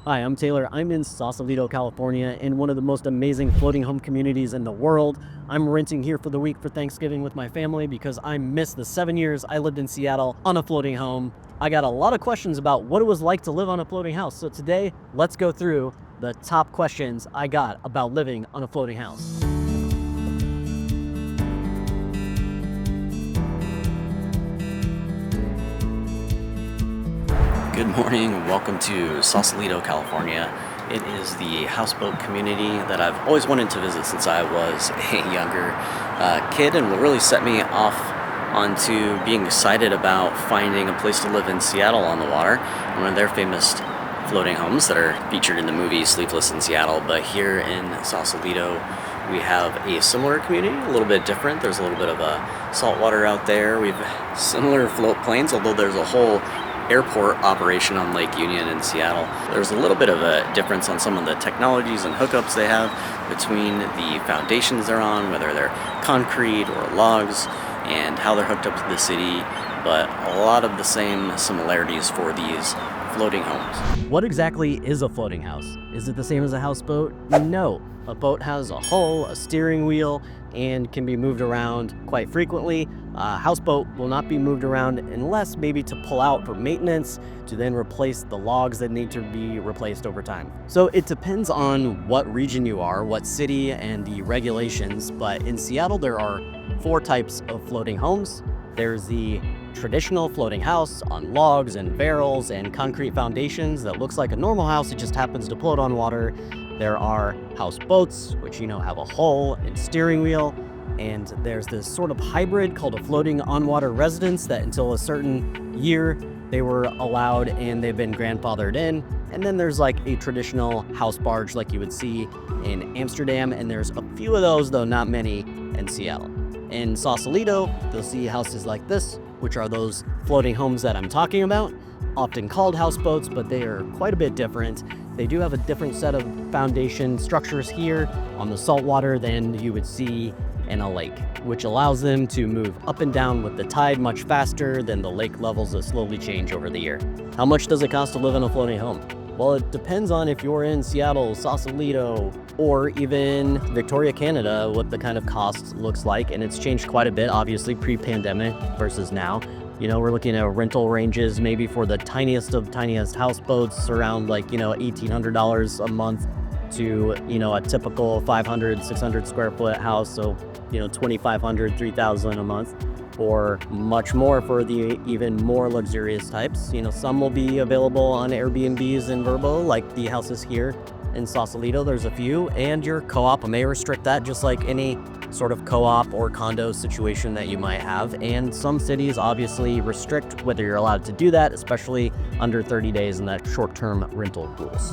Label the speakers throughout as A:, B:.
A: Hi, I'm Taylor. I'm in Sausalito, California, in one of the most amazing floating home communities in the world. I'm renting here for the week for Thanksgiving with my family because I missed the 7 years I lived in Seattle on a floating home. I got a lot of questions about what it was like to live on a floating house. So today, let's go through the top questions I got about living on a floating house.
B: Good morning, welcome to Sausalito, California. It is the houseboat community that I've always wanted to visit since I was a younger kid, and what really set me off onto being excited about finding a place to live in Seattle on the water, one of their famous floating homes that are featured in the movie Sleepless in Seattle. But here in Sausalito, we have a similar community, a little bit different. There's a little bit of salt water out there. We have similar float planes, although there's a whole airport operation on Lake Union in Seattle. There's a little bit of a difference on some of the technologies and hookups they have between the foundations they're on, whether they're concrete or logs, and how they're hooked up to the city, but a lot of the same similarities for these floating homes.
A: What exactly is a floating house? Is it the same as a houseboat? No. A boat has a hull, a steering wheel, and can be moved around quite frequently. A houseboat will not be moved around unless maybe to pull out for maintenance, to then replace the logs that need to be replaced over time. So it depends on what region you are, what city, and the regulations, but in Seattle there are 4 types of floating homes. There's the traditional floating house on logs and barrels and concrete foundations that looks like a normal house, it just happens to float on water. There are houseboats, which have a hull and steering wheel, and there's this sort of hybrid called a floating on-water residence that until a certain year they were allowed and they've been grandfathered in. And then there's like a traditional house barge like you would see in Amsterdam, and there's a few of those, though not many, in Seattle. In Sausalito, you'll see houses like this, which are those floating homes that I'm talking about, often called houseboats, but they are quite a bit different. They do have a different set of foundation structures here on the saltwater than you would see in a lake, which allows them to move up and down with the tide much faster than the lake levels that slowly change over the year. How much does it cost to live in a floating home? Well, it depends on if you're in Seattle, Sausalito, or even Victoria, Canada, what the kind of cost looks like. And it's changed quite a bit, obviously, pre-pandemic versus now. We're looking at rental ranges maybe for the tiniest of tiniest houseboats around like, $1,800 a month to, a typical 500, 600 square foot house. So, 2,500, 3,000 a month, or much more for the even more luxurious types. Some will be available on Airbnbs in Verbo, like the houses here in Sausalito. There's a few, and your co-op may restrict that, just like any sort of co-op or condo situation that you might have. And some cities obviously restrict whether you're allowed to do that, especially under 30 days in that short-term rental rules.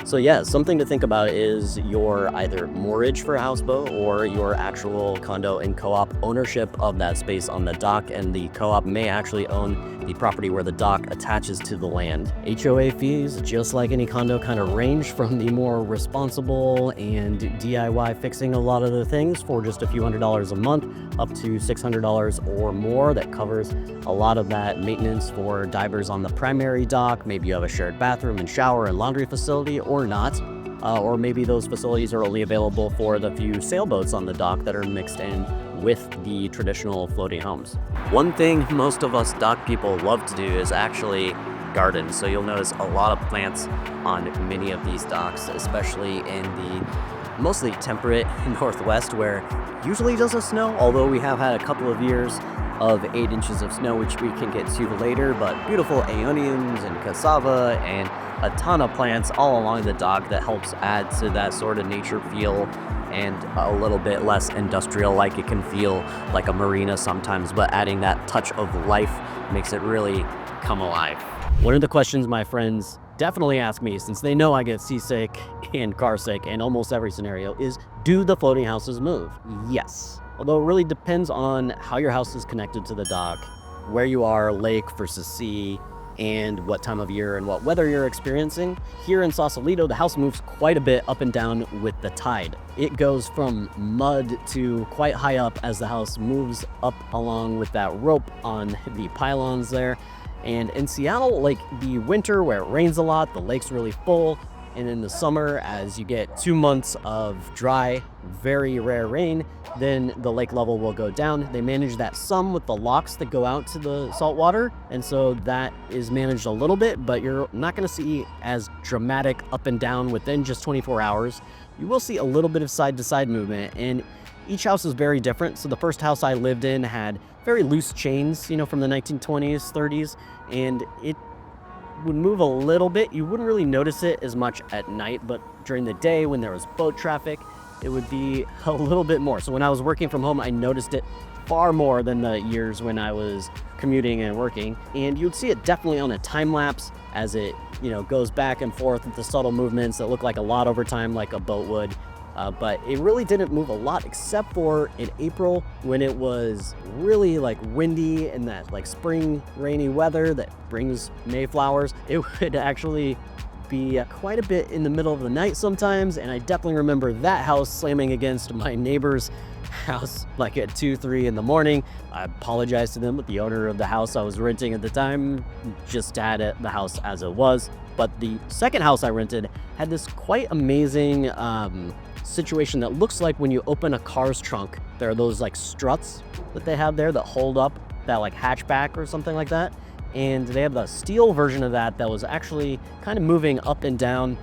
A: So yeah, something to think about is your either mortgage for a houseboat or your actual condo and co-op ownership of that space on the dock, and the co-op may actually own the property where the dock attaches to the land. HOA fees, just like any condo, kind of range from the more responsible and DIY fixing a lot of the things for just a few $100s a month up to $600 or more. That covers a lot of that maintenance for divers on the primary dock. Maybe you have a shared bathroom and shower and laundry facility or not. Or maybe those facilities are only available for the few sailboats on the dock that are mixed in with the traditional floating homes. One thing most of us dock people love to do is actually garden. So you'll notice a lot of plants on many of these docks, especially in the mostly temperate Northwest, where usually doesn't snow, although we have had a couple of years of 8 inches of snow, which we can get to later. But beautiful aeoniums and cassava and a ton of plants all along the dock that helps add to that sort of nature feel, and a little bit less industrial, like it can feel like a marina sometimes, but adding that touch of life makes it really come alive. One of the questions my friends definitely ask me, since they know I get seasick and car sick in almost every scenario, is do the floating houses move? Yes. Although it really depends on how your house is connected to the dock, where you are, lake versus sea, and what time of year and what weather you're experiencing. Here in Sausalito, the house moves quite a bit up and down with the tide. It goes from mud to quite high up as the house moves up along with that rope on the pylons there. And in Seattle, like the winter where it rains a lot, the lake's really full. And in the summer, as you get 2 months of dry, very rare rain, then the lake level will go down. They manage that some with the locks that go out to the saltwater. And so that is managed a little bit, but you're not going to see as dramatic up and down within just 24 hours. You will see a little bit of side to side movement, and each house is very different. So the first house I lived in had very loose chains, from the 1920s, 30s, and it would move a little bit. You wouldn't really notice it as much at night, but during the day when there was boat traffic, it would be a little bit more. So when I was working from home, I noticed it far more than the years when I was commuting and working. And you'd see it definitely on a time lapse as it, goes back and forth with the subtle movements that look like a lot over time, like a boat would. But it really didn't move a lot, except for in April when it was really like windy and that like spring rainy weather that brings Mayflowers. It would actually be quite a bit in the middle of the night sometimes. And I definitely remember that house slamming against my neighbor's house like at 2, 3 in the morning. I apologized to them, but the owner of the house I was renting at the time just had the house as it was. But the second house I rented had this quite amazing situation that looks like when you open a car's trunk, there are those like struts that they have there that hold up that like hatchback or something like that. And they have the steel version of that was actually kind of moving up and down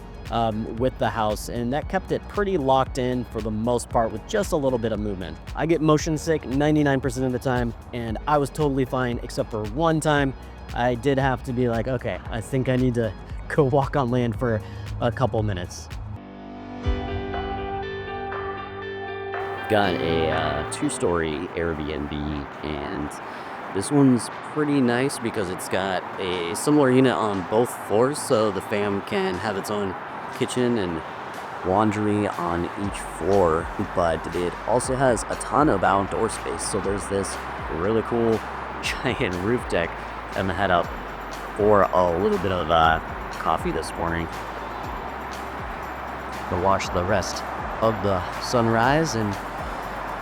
A: with the house, and that kept it pretty locked in for the most part with just a little bit of movement. I get motion sick 99% of the time, and I was totally fine except for one time. I did have to be like, okay, I think I need to go walk on land for a couple minutes. Got a 2-story Airbnb, and this one's pretty nice because it's got a similar unit on both floors, so the fam can have its own kitchen and laundry on each floor, but it also has a ton of outdoor space. So there's this really cool giant roof deck. I'm gonna head up for a little bit of coffee this morning to watch the rest of the sunrise and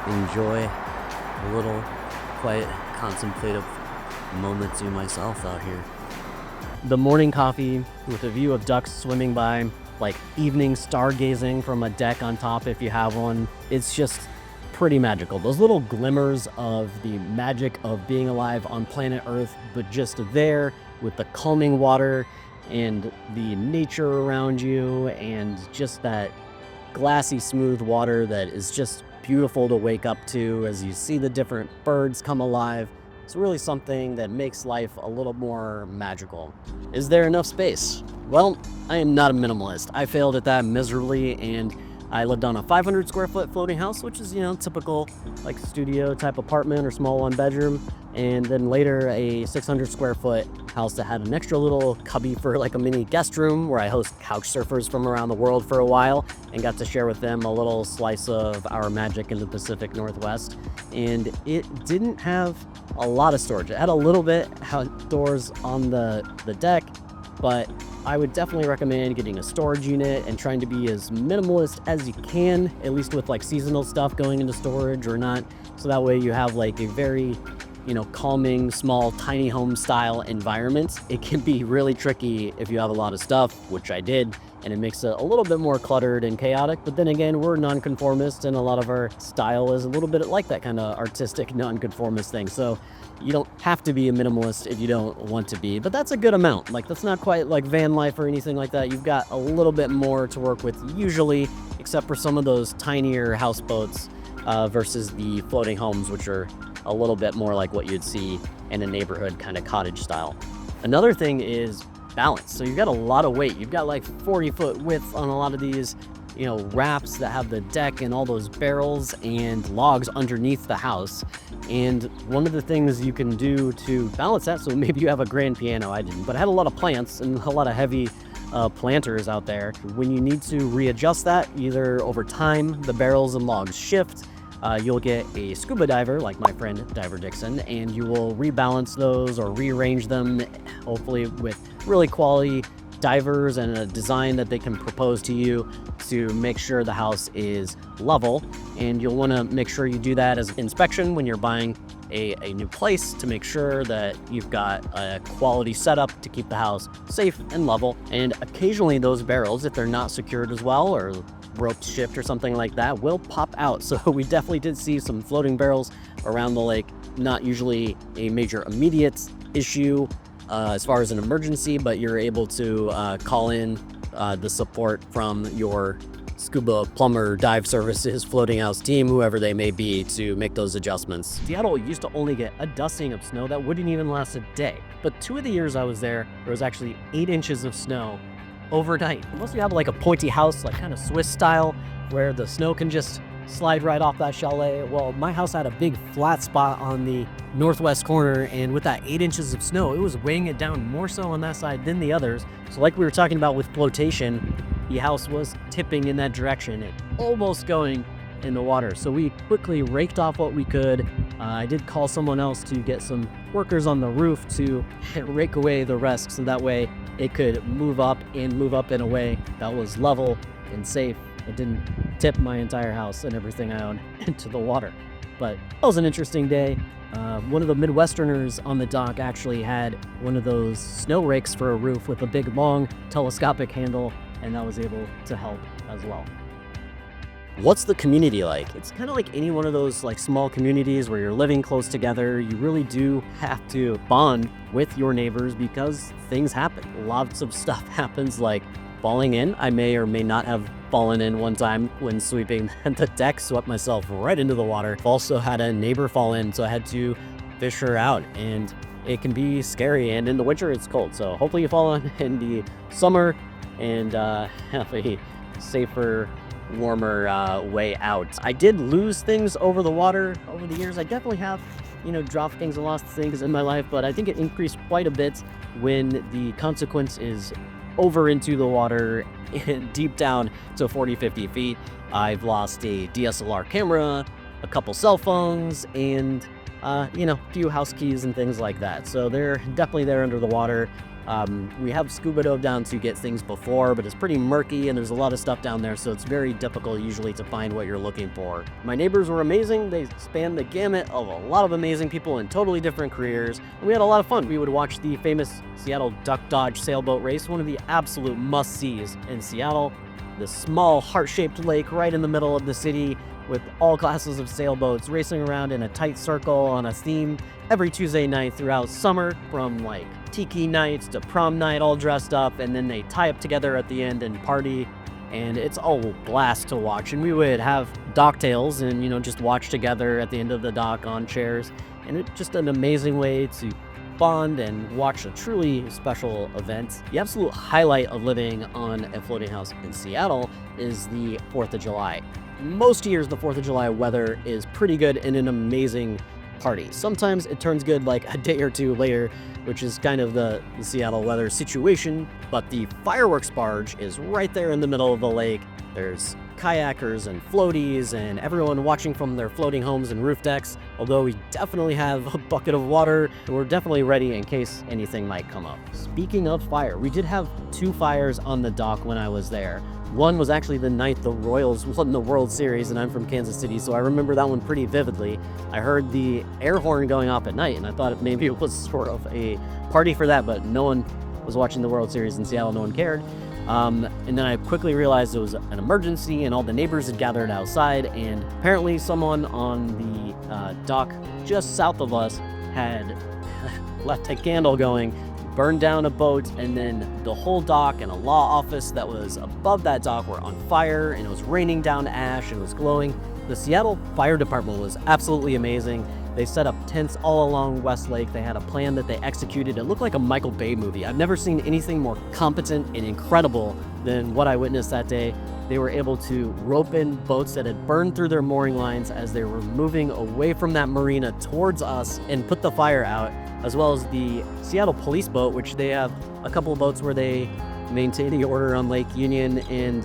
A: enjoy a little quiet, contemplative moment to myself out here. The morning coffee with a view of ducks swimming by, like evening stargazing from a deck on top if you have one. It's just pretty magical. Those little glimmers of the magic of being alive on planet Earth, but just there with the calming water and the nature around you and just that glassy, smooth water that is just beautiful to wake up to as you see the different birds come alive. It's really something that makes life a little more magical. Is there enough space? Well, I am not a minimalist. I failed at that miserably, and I lived on a 500 square foot floating house, which is, typical like studio type apartment or small 1-bedroom. And then later a 600 square foot house that had an extra little cubby for like a mini guest room where I host couch surfers from around the world for a while and got to share with them a little slice of our magic in the Pacific Northwest. And it didn't have a lot of storage. It had a little bit outdoors on the deck, but I would definitely recommend getting a storage unit and trying to be as minimalist as you can, at least with like seasonal stuff going into storage or not. So that way you have like a very, calming, small, tiny home style environment. It can be really tricky if you have a lot of stuff, which I did, and it makes it a little bit more cluttered and chaotic. But then again, we're nonconformists, and a lot of our style is a little bit like that kind of artistic nonconformist thing. So you don't have to be a minimalist if you don't want to be, but that's a good amount. Like, that's not quite like van life or anything like that. You've got a little bit more to work with usually, except for some of those tinier houseboats versus the floating homes, which are a little bit more like what you'd see in a neighborhood kind of cottage style. Another thing is balance. So you've got a lot of weight. You've got like 40-foot width on a lot of these, wraps that have the deck and all those barrels and logs underneath the house. And one of the things you can do to balance that, so maybe you have a grand piano, I didn't, but I had a lot of plants and a lot of heavy planters out there. When you need to readjust that, either over time, the barrels and logs shift, you'll get a scuba diver like my friend Diver Dixon, and you will rebalance those or rearrange them, hopefully with really quality divers and a design that they can propose to you to make sure the house is level. And you'll want to make sure you do that as inspection when you're buying a new place to make sure that you've got a quality setup to keep the house safe and level. And occasionally those barrels, if they're not secured as well or ropes shipped or something like that, will pop out. So we definitely did see some floating barrels around the lake. Not usually a major immediate issue as far as an emergency, but you're able to call in the support from your scuba, plumber, dive services, floating house team, whoever they may be, to make those adjustments. Seattle used to only get a dusting of snow that wouldn't even last a day. But 2 of the years I was there was actually 8 inches of snow overnight. Unless you have like a pointy house, like kind of Swiss style, where the snow can just slide right off that chalet. Well, my house had a big flat spot on the northwest corner, and with that 8 inches of snow, it was weighing it down more so on that side than the others. So like we were talking about with flotation, the house was tipping in that direction and almost going in the water. So we quickly raked off what we could. I did call someone else to get some workers on the roof to rake away the rest, so that way it could move up in a way that was level and safe. It didn't tip my entire house and everything I owned into the water. But that was an interesting day. One of the Midwesterners on the dock actually had one of those snow rakes for a roof with a big, long, telescopic handle, and that was able to help as well. What's the community like? It's kind of like any one of those like small communities where you're living close together. You really do have to bond with your neighbors because things happen. Lots of stuff happens, like falling in. I may or may not have fallen in one time when sweeping the deck, swept myself right into the water. Also had a neighbor fall in, so I had to fish her out, and it can be scary, and in the winter it's cold. So hopefully you fall in the summer and have a safer, warmer way out. I did lose things over the water over the years. I definitely have, dropped things and lost things in my life, but I think it increased quite a bit when the consequence is over into the water deep down to 40-50 feet. I've lost a DSLR camera, a couple cell phones, and a few house keys and things like that. So they're definitely there under the water. We have scuba dove down to get things before, but it's pretty murky and there's a lot of stuff down there, so it's very difficult usually to find what you're looking for. My neighbors were amazing. They spanned the gamut of a lot of amazing people in totally different careers, and we had a lot of fun. We would watch the famous Seattle Duck Dodge sailboat race, one of the absolute must-sees in Seattle. The small heart-shaped lake right in the middle of the city with all classes of sailboats racing around in a tight circle on a theme every Tuesday night throughout summer, from like tiki nights to prom night, all dressed up, and then they tie up together at the end and party, and it's all a blast to watch. And we would have docktails and just watch together at the end of the dock on chairs, and it's just an amazing way to bond and watch a truly special event. The absolute highlight of living on a floating house in Seattle is the 4th of July. Most years the 4th of July weather is pretty good and an amazing party. Sometimes it turns good like a day or two later, which is kind of the Seattle weather situation, but the fireworks barge is right there in the middle of the lake. There's kayakers and floaties and everyone watching from their floating homes and roof decks. Although we definitely have a bucket of water, we're definitely ready in case anything might come up. Speaking of fire, we did have 2 fires on the dock when I was there. One was actually the night the Royals won the World Series, and I'm from Kansas City, so I remember that one pretty vividly. I heard the air horn going off at night, and I thought maybe it was sort of a party for that, but no one was watching the World Series in Seattle, no one cared. And then I quickly realized it was an emergency, and all the neighbors had gathered outside, and apparently someone on the dock just south of us had left a candle going, burned down a boat, and then the whole dock and a law office that was above that dock were on fire, and it was raining down ash and it was glowing. The Seattle Fire Department was absolutely amazing. They set up tents all along West Lake. They had a plan that they executed. It looked like a Michael Bay movie. I've never seen anything more competent and incredible than what I witnessed that day. They were able to rope in boats that had burned through their mooring lines as they were moving away from that marina towards us and put the fire out, as well as the Seattle police boat, which they have a couple of boats where they maintain the order on Lake Union, and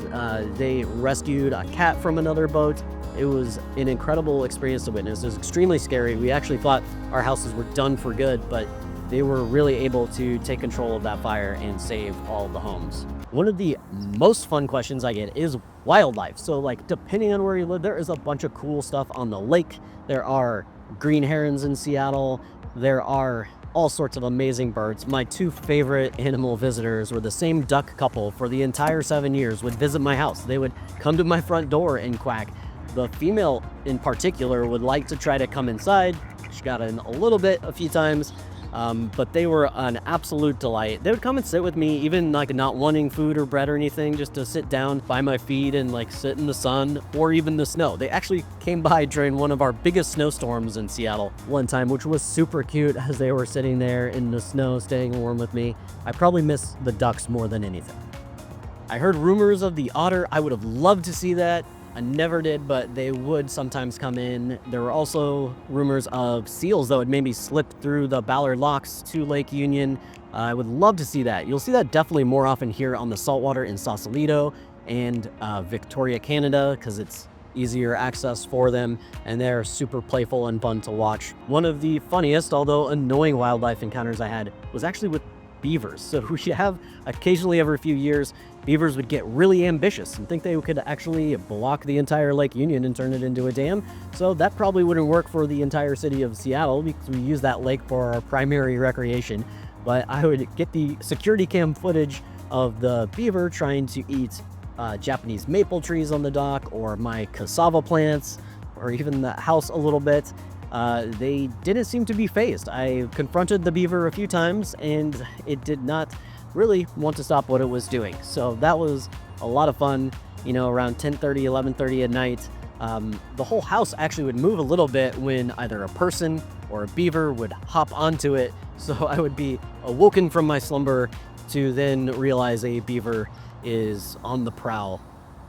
A: they rescued a cat from another boat. It was an incredible experience to witness. It was extremely scary. We actually thought our houses were done for good, but they were really able to take control of that fire and save all the homes. One of the most fun questions I get is wildlife. So like, depending on where you live, there is a bunch of cool stuff on the lake. There are green herons in Seattle. There are all sorts of amazing birds. My two favorite animal visitors were the same duck couple for the entire 7 years would visit my house. They would come to my front door and quack. The female in particular would like to try to come inside. She got in a little bit a few times, but they were an absolute delight. They would come and sit with me, even like not wanting food or bread or anything, just to sit down by my feet and like sit in the sun or even the snow. They actually came by during one of our biggest snowstorms in Seattle one time, which was super cute as they were sitting there in the snow, staying warm with me. I probably miss the ducks more than anything. I heard rumors of the otter. I would have loved to see that. I never did, but they would sometimes come in. There were also rumors of seals that would maybe slip through the Ballard Locks to Lake Union. I would love to see that. You'll see that definitely more often here on the saltwater in Sausalito and Victoria, Canada, because it's easier access for them, and they're super playful and fun to watch. One of the funniest, although annoying wildlife encounters I had was actually with beavers. So we have occasionally every few years, beavers would get really ambitious and think they could actually block the entire Lake Union and turn it into a dam. So that probably wouldn't work for the entire city of Seattle because we use that lake for our primary recreation. But I would get the security cam footage of the beaver trying to eat Japanese maple trees on the dock, or my cassava plants, or even the house a little bit. They didn't seem to be fazed. I confronted the beaver a few times and it did not really want to stop what it was doing. So that was a lot of fun, you know, around 10:30, 11:30 at night. The whole house actually would move a little bit when either a person or a beaver would hop onto it. So I would be awoken from my slumber to then realize a beaver is on the prowl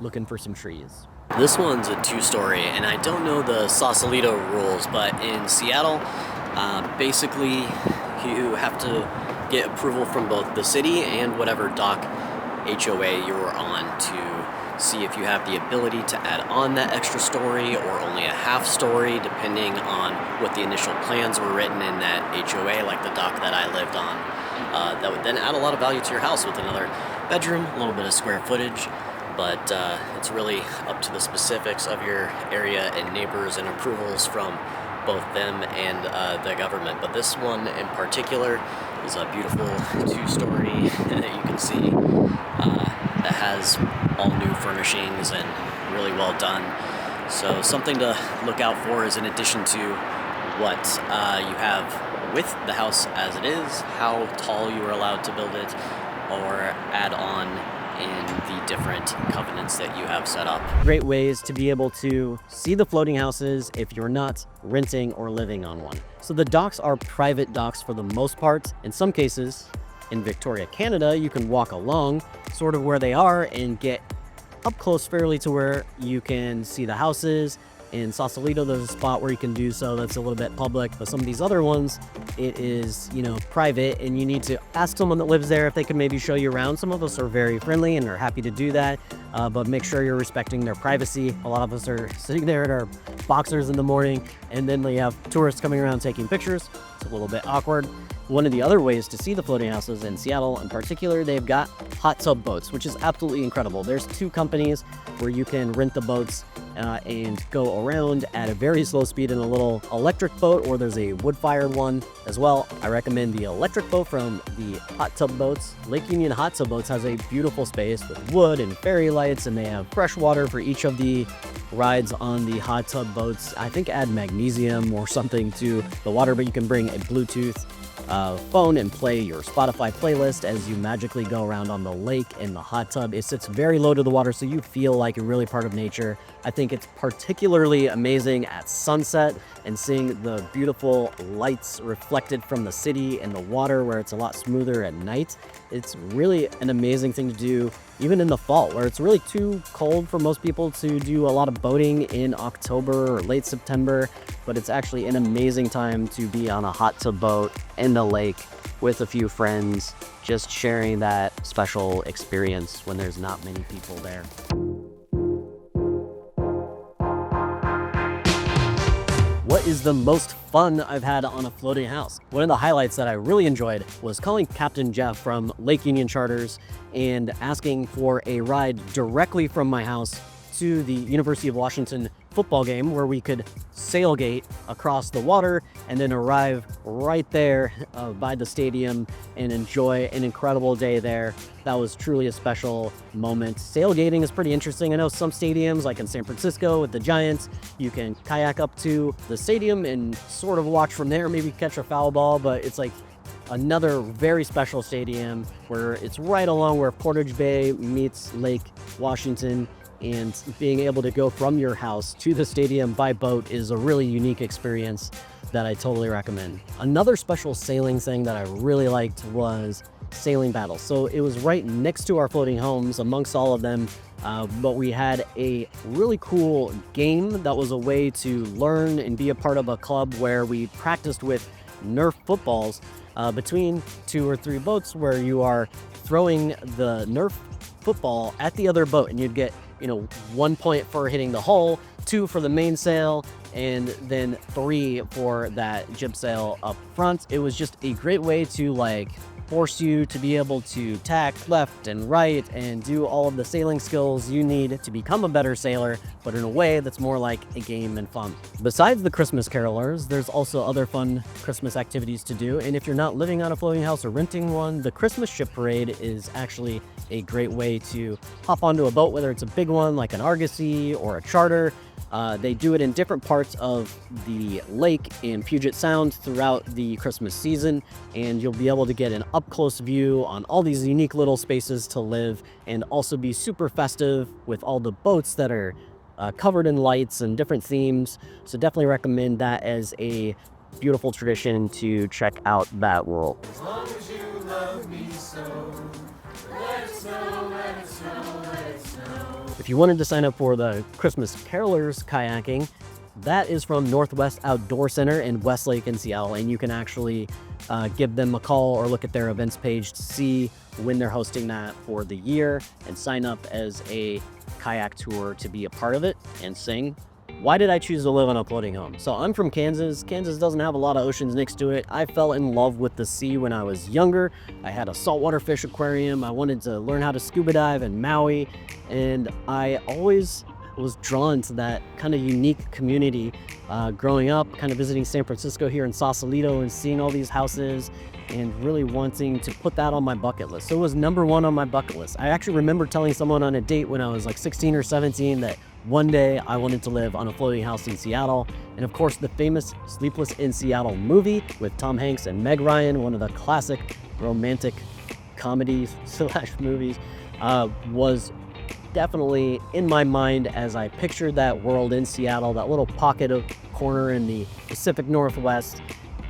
A: looking for some trees.
B: This one's a two-story, and I don't know the Sausalito rules, but in Seattle, basically you have to get approval from both the city and whatever dock HOA you're on to see if you have the ability to add on that extra story or only a half story, depending on what the initial plans were written in that HOA, like the dock that I lived on. That would then add a lot of value to your house with another bedroom, a little bit of square footage. But it's really up to the specifics of your area and neighbors and approvals from both them and the government. But this one in particular is a beautiful two-story that you can see that has all new furnishings and really well done. So something to look out for is, in addition to what you have with the house as it is, how tall you are allowed to build it or add on in the different covenants that you have set up.
A: Great ways to be able to see the floating houses if you're not renting or living on one. So the docks are private docks for the most part. In some cases, in Victoria, Canada, you can walk along sort of where they are and get up close fairly to where you can see the houses. In Sausalito, there's a spot where you can do so that's a little bit public, but some of these other ones, it is, you know, private, and you need to ask someone that lives there if they can maybe show you around. Some of us are very friendly and are happy to do that, but make sure you're respecting their privacy. A lot of us are sitting there in our boxers in the morning, and then we have tourists coming around taking pictures. It's a little bit awkward. One of the other ways to see the floating houses in Seattle in particular, they've got hot tub boats, which is absolutely incredible. There's two companies where you can rent the boats and go around at a very slow speed in a little electric boat, or there's a wood-fired one as well. I recommend the electric boat from the hot tub boats. Lake Union Hot Tub Boats has a beautiful space with wood and fairy lights, and they have fresh water for each of the rides on the hot tub boats. I think add magnesium or something to the water, but you can bring a Bluetooth phone and play your Spotify playlist as you magically go around on the lake in the hot tub. It sits very low to the water, so you feel like you're really part of nature. I think it's particularly amazing at sunset and seeing the beautiful lights reflected from the city and the water where it's a lot smoother at night. It's really an amazing thing to do even in the fall, where it's really too cold for most people to do a lot of boating in October or late September, but it's actually an amazing time to be on a hot tub boat in the lake with a few friends, just sharing that special experience when there's not many people there. What is the most fun I've had on a floating house? One of the highlights that I really enjoyed was calling Captain Jeff from Lake Union Charters and asking for a ride directly from my house to the University of Washington football game where we could sailgate across the water and then arrive right there by the stadium and enjoy an incredible day there. That was truly a special moment. Sailgating is pretty interesting. I know some stadiums, like in San Francisco with the Giants, you can kayak up to the stadium and sort of watch from there, maybe catch a foul ball, but it's like another very special stadium where it's right along where Portage Bay meets Lake Washington, and being able to go from your house to the stadium by boat is a really unique experience that I totally recommend. Another special sailing thing that I really liked was sailing battles. So it was right next to our floating homes amongst all of them, but we had a really cool game that was a way to learn and be a part of a club where we practiced with Nerf footballs between 2 or 3 boats, where you are throwing the Nerf football at the other boat, and you'd get 1 point for hitting the hull, 2 for the mainsail, and then 3 for that jib sail up front. It was just a great way to force you to be able to tack left and right and do all of the sailing skills you need to become a better sailor, but in a way that's more like a game and fun. Besides the Christmas carolers, there's also other fun Christmas activities to do, and if you're not living on a floating house or renting one, the Christmas ship parade is actually a great way to hop onto a boat, whether it's a big one like an Argosy or a charter. They do it in different parts of the lake in Puget Sound throughout the Christmas season, and you'll be able to get an up-close view on all these unique little spaces to live, and also be super festive with all the boats that are covered in lights and different themes. So definitely recommend that as a beautiful tradition to check out that world.
C: As long as you love me so, let it snow, let it snow, let it snow.
A: If you wanted to sign up for the Christmas Carolers kayaking, that is from Northwest Outdoor Center in Westlake in Seattle, and you can actually give them a call or look at their events page to see when they're hosting that for the year and sign up as a kayak tour to be a part of it and sing. Why did I choose to live on a floating home? So I'm from Kansas. Kansas doesn't have a lot of oceans next to it. I fell in love with the sea when I was younger. I had a saltwater fish aquarium. I wanted to learn how to scuba dive in Maui, and I always was drawn to that kind of unique community growing up, kind of visiting San Francisco here in Sausalito and seeing all these houses and really wanting to put that on my bucket list. So it was number 1 on my bucket list. I actually remember telling someone on a date when I was like 16 or 17 that one day I wanted to live on a floating house in Seattle. And of course, the famous Sleepless in Seattle movie with Tom Hanks and Meg Ryan, one of the classic romantic comedies / movies, was definitely in my mind as I pictured that world in Seattle, that little pocket of corner in the Pacific Northwest.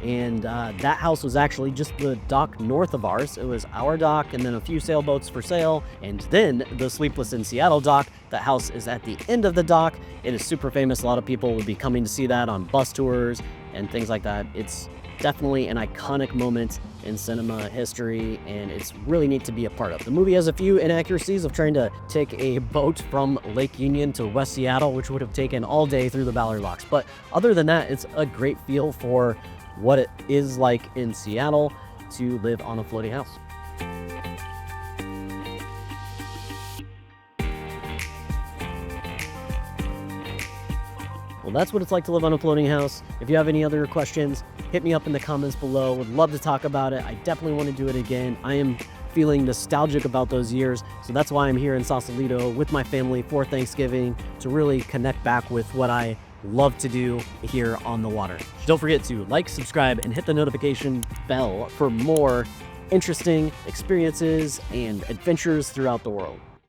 A: And that house was actually just the dock north of ours. It was our dock and then a few sailboats for sale, and then the Sleepless in Seattle dock. That house is at the end of the dock. It is super famous. A lot of people would be coming to see that on bus tours and things like that. It's definitely an iconic moment in cinema history, and it's really neat to be a part of. The movie has a few inaccuracies of trying to take a boat from Lake Union to West Seattle, which would have taken all day through the Bowery Locks. But other than that, it's a great feel for what it is like in Seattle to live on a floating house. Well, that's what it's like to live on a floating house. If you have any other questions, hit me up in the comments below. Would love to talk about it. I definitely want to do it again. I am feeling nostalgic about those years, so that's why I'm here in Sausalito with my family for Thanksgiving, to really connect back with what I love to do here on the water. Don't forget to like, subscribe, and hit the notification bell for more interesting experiences and adventures throughout the world.